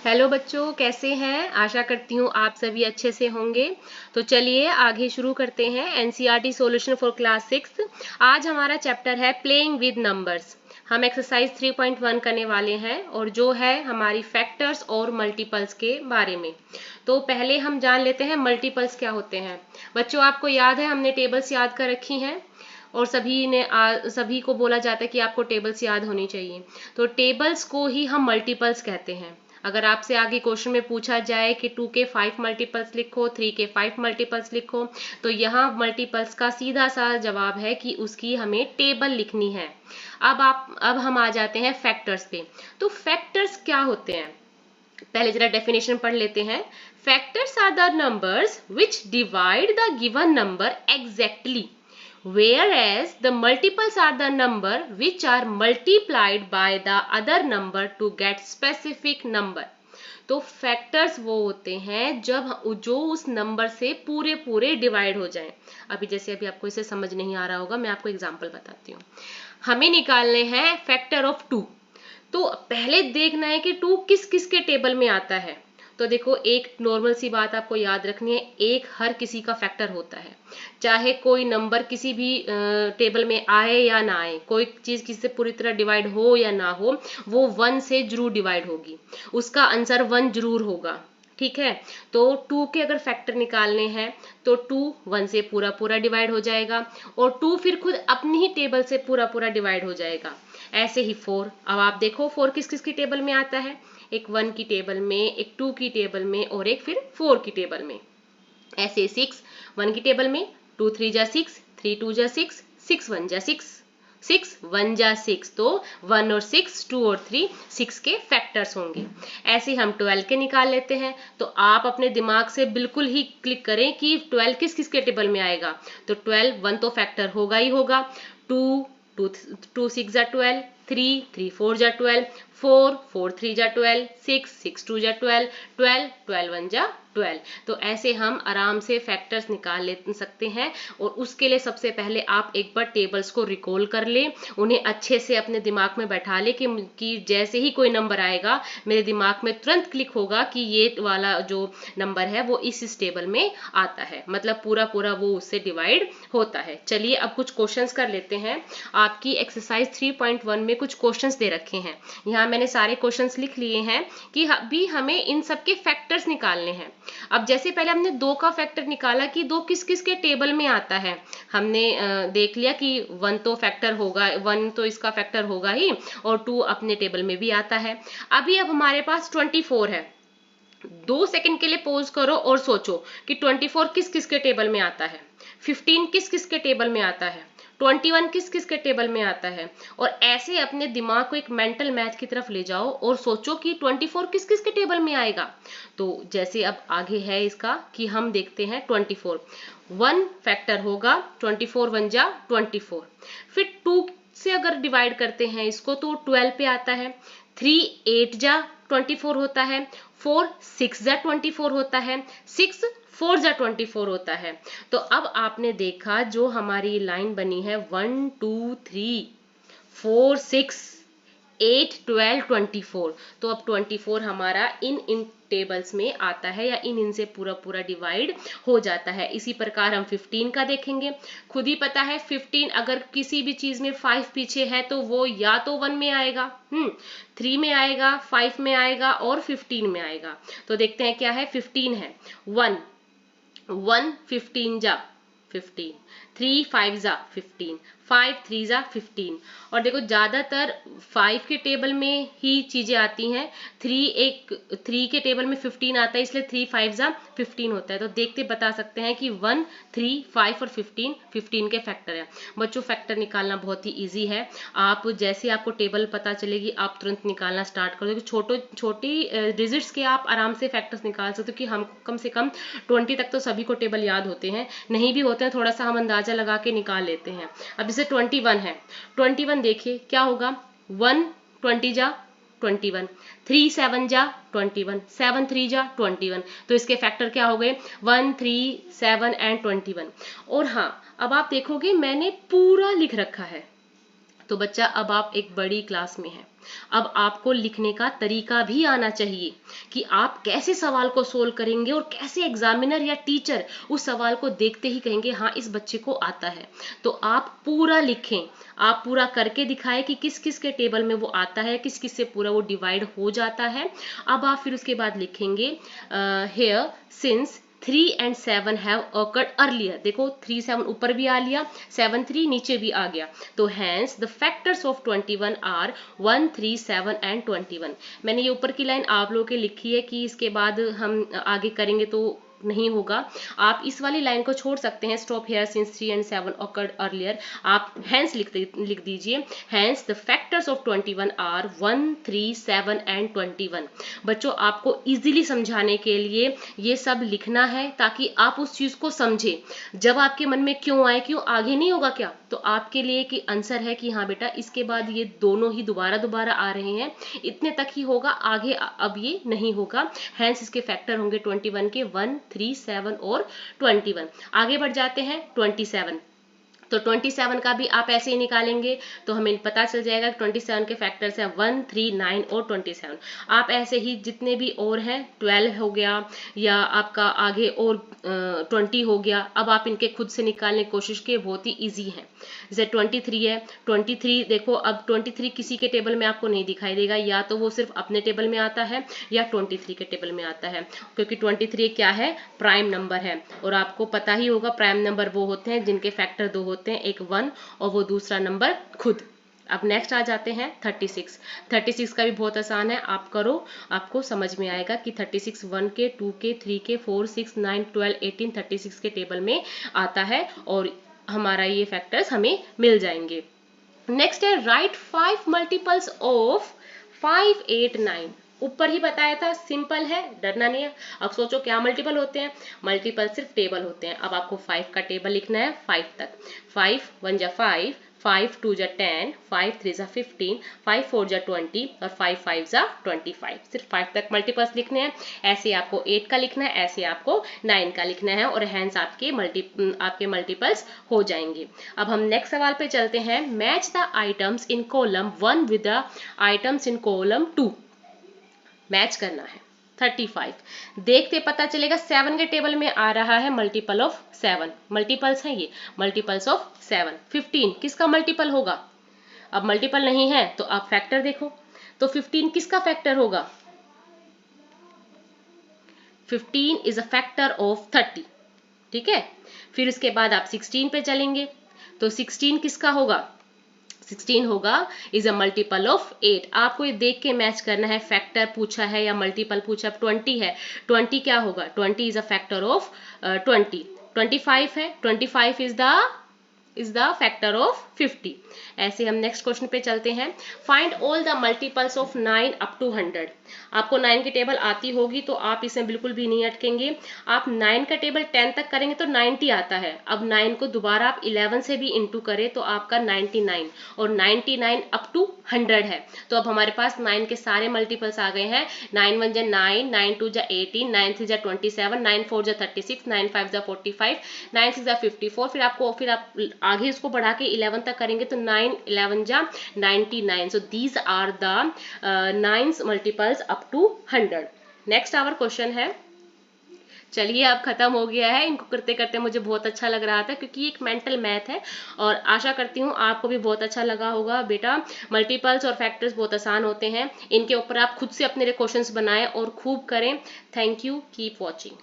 Hello बच्चों, कैसे हैं? आशा करती हूँ आप सभी अच्छे से होंगे। तो चलिए आगे शुरू करते हैं। NCERT solution for class 6। आज हमारा चैप्टर है प्लेइंग विद नंबर्स। हम एक्सरसाइज 3.1 करने वाले हैं और जो है हमारी फैक्टर्स और मल्टीपल्स के बारे में। तो पहले हम जान लेते हैं मल्टीपल्स क्या होते हैं। बच्चों, आपको याद है हमने टेबल्स याद कर रखी हैं और सभी को बोला जाता है कि आपको टेबल्स याद होनी चाहिए। तो टेबल्स को ही हम मल्टीपल्स कहते हैं। अगर आपसे आगे क्वेश्चन में पूछा जाए कि 2 के 5 मल्टीपल्स लिखो, 3 के 5 मल्टीपल्स लिखो, तो यहाँ मल्टीपल्स का सीधा सा जवाब है कि उसकी हमें टेबल लिखनी है। अब हम आ जाते हैं फैक्टर्स पे। तो फैक्टर्स क्या होते हैं, पहले जरा डेफिनेशन पढ़ लेते हैं। Factors are the numbers which divide the given number exactly, whereas the multiples are the number which are multiplied by the other number to get specific number। तो फैक्टर्स वो होते हैं जो उस नंबर से पूरे पूरे डिवाइड हो जाएं। अभी आपको इसे समझ नहीं आ रहा होगा, मैं आपको एग्जांपल बताती हूँ। हमें निकालने हैं फैक्टर ऑफ 2। तो पहले देखना है कि 2 किस किस के टेबल में आता है। तो देखो, एक नॉर्मल सी बात आपको याद रखनी है, एक हर किसी का फैक्टर होता है। चाहे कोई नंबर किसी भी टेबल में आए या ना आए, कोई चीज किसी से पूरी तरह डिवाइड हो या ना हो, वो 1 से जरूर डिवाइड होगी, उसका आंसर 1 जरूर होगा। ठीक है। तो 2 के अगर फैक्टर निकालने हैं तो 2 1 से पूरा पूरा डिवाइड हो जाएगा और 2 फिर खुद अपनी ही टेबल से पूरा पूरा डिवाइड हो जाएगा। ऐसे ही 4। अब आप देखो 4 किस किस की टेबल में आता है, एक 1 की टेबल में, एक 2 की टेबल में और एक फिर 4 की टेबल में। ऐसे 6 1 की टेबल में, 2 3 जा 6, 3 2 जा 6, 6 1 जा 6, 6 1 जा 6। तो 1 और 6, 2 और 3, 6 के फैक्टर्स होंगे। ऐसे हम 12 के निकाल लेते हैं। तो आप अपने दिमाग से बिल्कुल ही क्लिक करें कि 12 किस किस के टेबल में आएगा। तो 12 1 तो फैक्टर होगा ही होगा, 2 2 6 जा 12, 3 3 4 जा 12, 4 4 3 जा 12, 6 6 2 जा 12, 12 12 1 जा 12। तो ऐसे हम आराम से फैक्टर्स निकाल ले सकते हैं। और उसके लिए सबसे पहले आप एक बार टेबल्स को रिकॉल कर लें, उन्हें अच्छे से अपने दिमाग में बैठा ले कि जैसे ही कोई नंबर आएगा मेरे दिमाग में तुरंत क्लिक होगा कि ये वाला जो नंबर है वो इस टेबल में आता है, मतलब पूरा पूरा वो उससे डिवाइड होता है। चलिए अब कुछ क्वेश्चंस कर लेते हैं। आपकी एक्सरसाइज 3.1 में कुछ क्वेश्चंस दे रखे हैं। यहाँ मैंने सारे क्वेश्चंस लिख लिए हैं कि अभी हमें इन सब के फैक्टर्स निकालने हैं। अब जैसे पहले हमने 2 का फैक्टर निकाला कि 2 किस किस के टेबल में आता है, हमने देख लिया कि 1 तो फैक्टर होगा, 1 तो इसका फैक्टर होगा ही और 2 अपने टेबल में भी आता है। अब हमारे पास 24 है। 2 सेकंड के लिए पॉज करो और सोचो कि 24 किस किस के टेबल में आता है, 15 किस किस के टेबल में आता है, 21 किस किस के टेबल में आता है। और ऐसे अपने दिमाग को एक मेंटल मैथ की तरफ ले जाओ और सोचो कि 24 किस किस के टेबल में आएगा। तो जैसे अब आगे है इसका कि हम देखते हैं 24 1 फैक्टर होगा, 24 1 जा 24। फिर 2 से अगर डिवाइड करते हैं इसको तो 12 पे आता है, 3 8 जा 24 होता है, 4 6 जा 24 होता है, 6 4 जा 24 होता है। तो अब आपने देखा जो हमारी लाइन बनी है 1 2 3 4 6 8 12 24। तो अब 24 हमारा इन टेबल्स में आता है या इनसे पूरा पूरा डिवाइड हो जाता है। इसी प्रकार हम 15 का देखेंगे। खुद ही पता है 15 अगर किसी भी चीज में 5 पीछे है तो वो या तो 1 में आएगा, 3 में आएगा, 5 में आएगा और 15 में आएगा। तो देखते हैं क्या है। 15 है, 1 1 15 जा 15, 3 5 जा 15, 5 3 जा 15। और देखो ज्यादातर 5 के टेबल में ही चीजें आती हैं, 3 के टेबल में 15 आता है, इसलिए 3 5 जा 15 होता है। तो देखते बता सकते हैं कि 1 3 5 और 15 के फैक्टर है। बच्चों फैक्टर निकालना बहुत ही इजी है। आप जैसे आपको टेबल पता चलेगी आप तुरंत निकालना स्टार्ट कर दो। छोटी डिजिट्स के आप आराम से फैक्टर्स निकाल सकते हो कि हम कम से कम 20 तक तो सभी को टेबल याद होते हैं, नहीं भी होते हैं थोड़ा सा हम अंदाजा लगा के निकाल लेते हैं। अब जैसे 21 है, 21 देखिए क्या होगा, 1 20 जा 21, 3 7 जा 21, 7 3 जा 21। तो इसके फैक्टर क्या हो गए, 1 3 7 एंड 21। और हाँ अब आप देखोगे मैंने पूरा लिख रखा है, तो बच्चा अब आप एक बड़ी क्लास में हैं, अब आपको लिखने का तरीका भी आना चाहिए कि आप कैसे सवाल को सोल्व करेंगे और कैसे एग्जामिनर या टीचर उस सवाल को देखते ही कहेंगे हाँ इस बच्चे को आता है। तो आप पूरा लिखें, आप पूरा करके दिखाएं कि किस किस के टेबल में वो आता है, किस किस से पूरा वो डिवाइड हो जाता है। अब आप फिर उसके बाद लिखेंगे here since 3 and 7 have occurred earlier। देखो 3 7 ऊपर भी आ लिया, 7 3 नीचे भी आ गया, तो hence the factors of 21 are 1 3 7 and 21। मैंने ये ऊपर की लाइन आप लोगों के लिखी है कि इसके बाद हम आगे करेंगे तो नहीं होगा, आप इस वाली लाइन को छोड़ सकते हैं, stop here since 3 and 7 occurred earlier, आप hence लिख दीजिए hence the factors of 21 are 1 3 7 and 21। बच्चों आपको इजीली समझाने के लिए ये सब लिखना है ताकि आप उस चीज को समझें। जब आपके मन में क्यों आए, क्यों आगे नहीं होगा क्या, तो आपके लिए कि आंसर है कि हाँ बेटा इसके बाद ये दोनों ही दोबारा दोबारा आ रहे हैं, इतने तक ही होगा, आगे अब ये नहीं होगा। हैंस इसके फैक्टर होंगे 21 के 1 3 7 और 21। आगे बढ़ जाते हैं 27। तो 27 का भी आप ऐसे ही निकालेंगे तो हमें पता चल जाएगा 27 के फैक्टर्स हैं 1 3 9 और 27। आप ऐसे ही जितने भी और हैं 12 हो गया या आपका आगे और 20 हो गया, अब आप इनके खुद से निकालने की कोशिश किए, बहुत ही इजी है। जैसे 23 है, 23 देखो अब 23 किसी के टेबल में आपको नहीं दिखाई देगा, या तो वो सिर्फ अपने टेबल में आता है या 23 के टेबल में आता है, क्योंकि 23 क्या है, प्राइम नंबर है। और आपको पता ही होगा प्राइम नंबर वो होते हैं जिनके फैक्टर दो होते हैं, एक 1 और वो दूसरा नंबर खुद। अब नेक्स्ट आ जाते हैं 36। 36 का भी बहुत आसान है, आप करो आपको समझ में आएगा कि 36 1 के 2 के 3 के 4 6 9 12 18 36 के टेबल में आता है और हमारा ये फैक्टर्स हमें मिल जाएंगे। नेक्स्ट है राइट 5 मल्टीपल्स ऑफ 5 8 9। ऊपर ही बताया था, सिंपल है, डरना नहीं है। अब सोचो क्या मल्टीपल होते हैं, मल्टीपल सिर्फ टेबल होते हैं। अब आपको 5 का टेबल लिखना है 5 तक। 5 1 जा 5, 5 2 जा 10, 5 3 जा 15, 5 4 जा 20 और 5 5 जा 25। सिर्फ 5 तक मल्टीपल्स लिखने हैं। ऐसे आपको 8 का लिखना है, ऐसे आपको 9 का लिखना है और हैंस आपके मल्टीपल्स हो जाएंगे। अब हम नेक्स्ट सवाल पे चलते हैं। Match the items in column 1 with the items in column 2। Match करना है 35। देखते पता चलेगा 7 के टेबल में आ रहा है मल्टीपल ऑफ 7, मल्टीपल्स हैं ये, मल्टीपल्स ऑफ 7। 15 किसका मल्टीपल होगा, अब मल्टीपल नहीं है तो आप फैक्टर देखो, तो 15 किसका फैक्टर होगा, 15 इज अ फैक्टर ऑफ 30। ठीक है, फिर उसके बाद आप 16 पे चलेंगे, तो 16 किसका होगा, 16 होगा इज अ मल्टीपल ऑफ 8। आपको ये देख के मैच करना है, फैक्टर पूछा है या मल्टीपल पूछा। 20 है, 20 क्या होगा, 20 इज अ फैक्टर ऑफ 20। 25 है, 25 इज द फैक्टर ऑफ 50। ऐसे हम नेक्स्ट क्वेश्चन पे चलते हैं। Find all the multiples of 9 up to 100। आपको 9 की टेबल आती होगी तो आप इसमें बिल्कुल भी नहीं अटकेंगे। आप 9 का टेबल 10 तक करेंगे तो 90 आता है। अब 9 को दोबारा आप 11 से भी इंटू करें तो आपका 99 और 99 अप टू 100 है। तो अब हमारे पास 9 के सारे मल्टीपल्स आ गए हैं। 9 1 जा 9, 9 2 जा 18, 9 3 जा 27, 9 4 जा 36, 9 5 जा 45, 9 6 जा 54। फिर आप आगे इसको बढ़ा के 11 तक करेंगे तो 9 11 जा 99। So these are the 9 multiples up to 100। Next our question है, चलिए अब खत्म हो गया है। इनको करते करते मुझे बहुत अच्छा लग रहा था क्योंकि एक मेंटल मैथ है और आशा करती हूँ आपको भी बहुत अच्छा लगा होगा। बेटा मल्टीपल्स और फैक्टर्स बहुत आसान होते हैं, इनके ऊपर आप खुद से अपने क्वेश्चंस बनाएं और खूब करें। Thank you, keep watching.